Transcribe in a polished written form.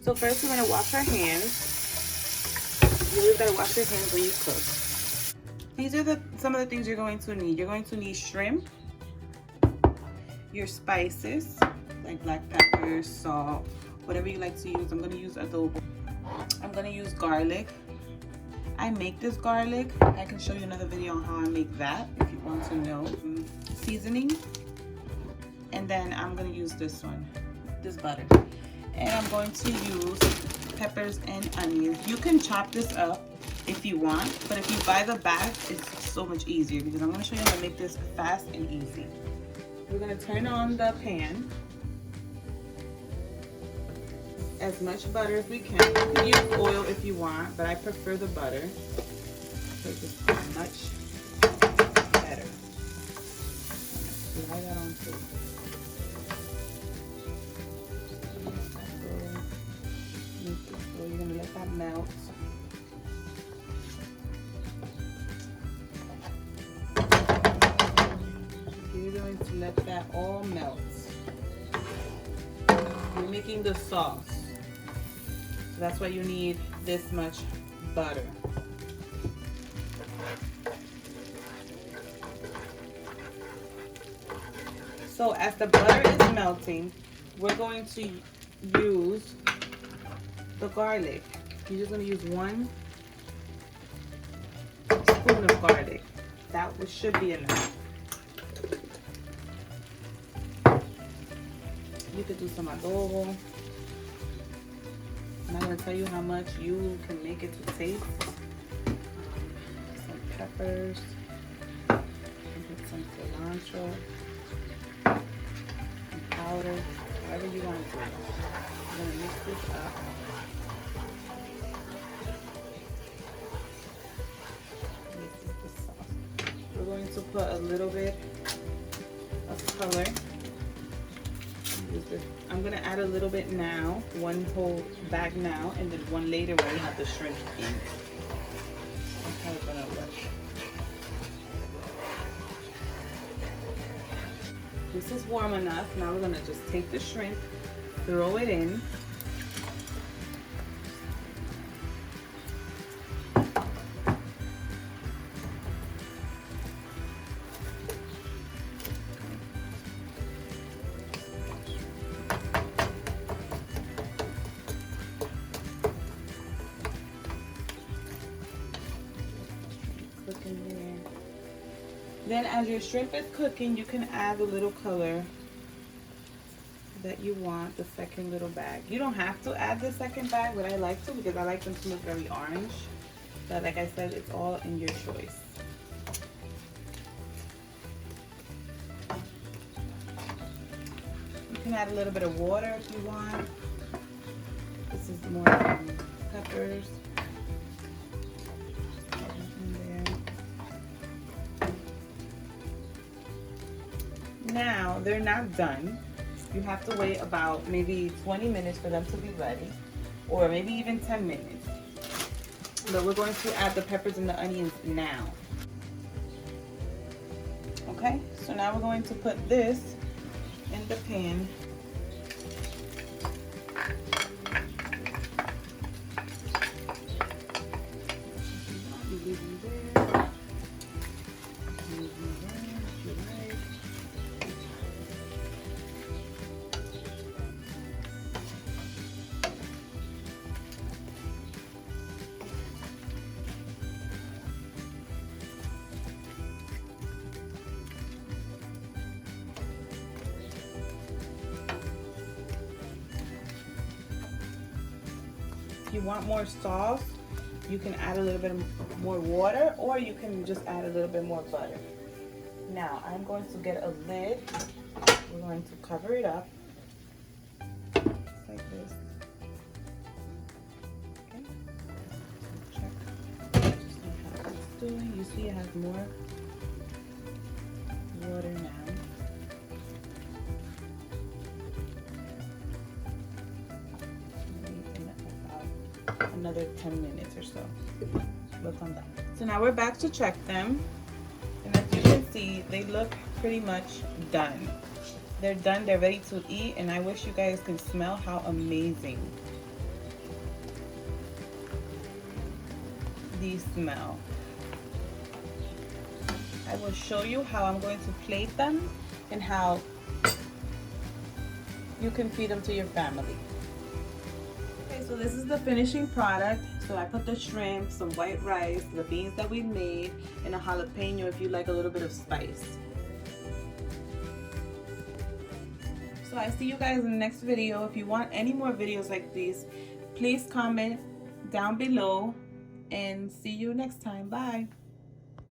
So first we're gonna wash our hands. You always gotta wash your hands when you cook. These are some of the things you're going to need. You're going to need shrimp, your spices, like black pepper, salt, whatever you like to use. I'm gonna use adobo. I'm gonna use garlic. I make this garlic. I can show you another video on how I make that if you want to know. Seasoning. And then I'm gonna use this one, this butter. And I'm going to use peppers and onions. You can chop this up if you want, but if you buy the bag, it's so much easier because I'm gonna show you how to make this fast and easy. We're gonna turn on the pan. As much butter as we can. You can use oil if you want, but I prefer the butter. So it's much better. Slide that on too. So you're gonna let that melt. You're going to let that all melt. You're making the sauce. So that's why you need this much butter. So as the butter is melting, we're going to use the garlic. You're just going to use 1 spoon of garlic. That should be enough. You could do some adobo. I'm not going to tell you how much. You can make it to taste. Some peppers. Put some cilantro. Some powder. Whatever you want to do. I'm going to mix this up. This is the sauce. We're going to put a little bit of color. I'm gonna add a little bit now, 1 whole bag now, and then 1 later when we have the shrimp in. That's how it's gonna look. This is warm enough. Now we're gonna just take the shrimp, throw it in. Then as your shrimp is cooking, you can add the little color that you want, the second little bag. You don't have to add the second bag, but I like to because I like them to look very orange. But like I said, it's all in your choice. You can add a little bit of water if you want. This is more peppers. Now they're not done. You have to wait about maybe 20 minutes for them to be ready, or maybe even 10 minutes. But we're going to add the peppers and the onions now. Okay, so now we're going to put this in the pan. If you want more sauce, you can add a little bit more water, or you can just add a little bit more butter. Now I'm going to get a lid. We're going to cover it up just like this. Okay. Check. Just see how it's doing. You see it has more water now. Another 10 minutes or so. Look on that. So now we're back to check them, and as you can see, they look pretty much done. They're done. They're ready to eat, and I wish you guys could smell how amazing the smell. I will show you how I'm going to plate them and how you can feed them to your family. Okay, so this is the finishing product. So I put the shrimp, some white rice, the beans that we made, and a jalapeno if you like a little bit of spice. So I see you guys in the next video. If you want any more videos like these, please comment down below, and see you next time. Bye.